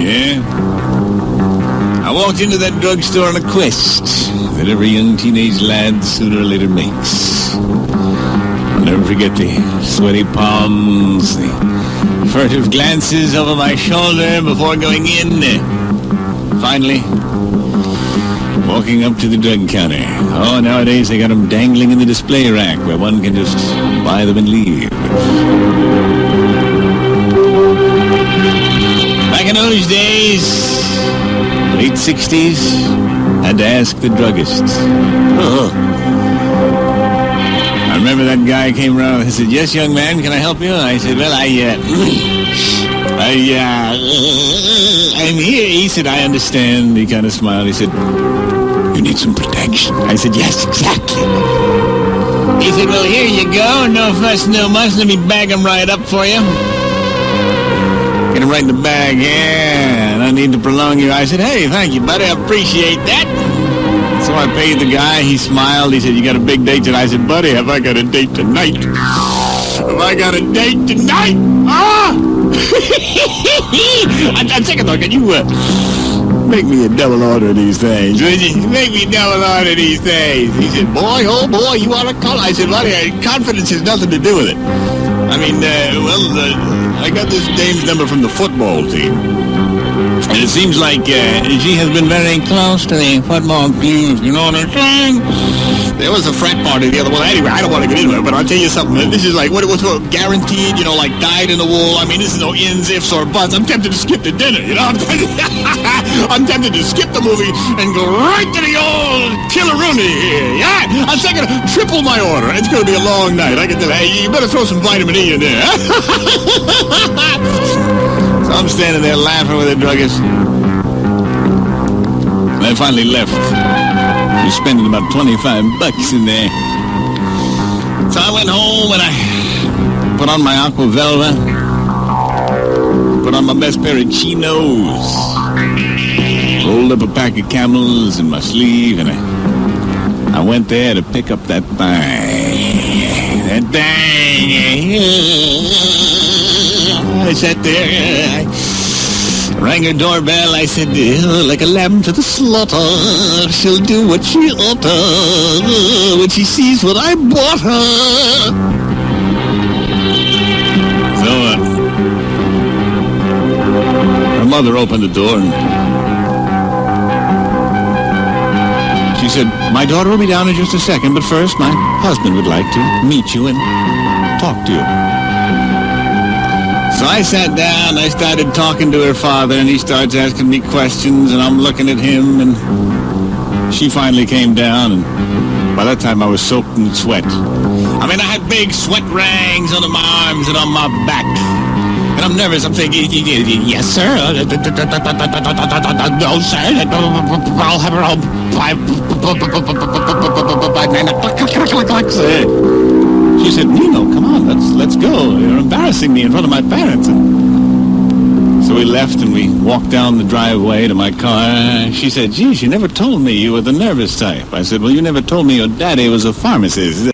Yeah. I walked into that drugstore on a quest that every young teenage lad sooner or later makes. I'll never forget the sweaty palms, the furtive glances over my shoulder before going in. Finally, walking up to the drug counter. Oh, nowadays they got them dangling in the display rack where one can just buy them and leave. Back in those days, late 60s, had to ask the druggist. I remember that guy came around and said, "Yes, young man, can I help you?" I said, "Well, I'm here." He said, "I understand." He kind of smiled. He said, "You need some protection." I said, "Yes, exactly." He said, "Well, here you go. No fuss, no muss. Let me bag them right up for you." Get them right in the bag. Yeah, no need to prolong you. I said, "Hey, thank you, buddy. I appreciate that." So I paid the guy. He smiled. He said, "You got a big date tonight?" I said, "Buddy, have I got a date tonight? Have I got a date tonight? Ah!" I'm second though. Can you make me a double order of these things? Make me double order these things. He said, "Boy, oh boy, you want to call?" I said, "Buddy, confidence has nothing to do with it. I mean, I got this dame's number from the football team. And it seems like she has been very close to the football team, you know what I'm saying? There was a frat party the other one. Anyway, I don't want to get into it, but I'll tell you something. This is like, what was guaranteed, you know, like dyed in the wool. I mean, this is no ins, ifs, or buts. I'm tempted to skip the dinner, you know? I'm tempted to skip the movie and go right to the old Killer-Rooney here. Yeah, I'm taking triple my order. It's going to be a long night. I can tell you. Hey, you better throw some vitamin E in there. So I'm standing there laughing with the druggist. And I finally left. We're spending about $25 in there. So I went home and I put on my aqua velva, put on my best pair of chinos, rolled up a pack of Camels in my sleeve, and I went there to pick up that thing. That thing. I sat there. I rang her doorbell. I said, "Like a lamb to the slaughter, she'll do what she oughta when she sees what I bought her." So, her mother opened the door and she said, "My daughter will be down in just a second, but first my husband would like to meet you and talk to you." So I sat down, I started talking to her father, and he starts asking me questions, and I'm looking at him, and she finally came down, and by that time I was soaked in sweat. I mean, I had big sweat rags on my arms and on my back. And I'm nervous. I'm thinking, "Yes, sir. No, sir. I'll have her all by 9 o'clock. She said, "Nino, come on, let's go. You're embarrassing me in front of my parents." And so we left and we walked down the driveway to my car. She said, "Geez, you never told me you were the nervous type." I said, "Well, you never told me your daddy was a pharmacist."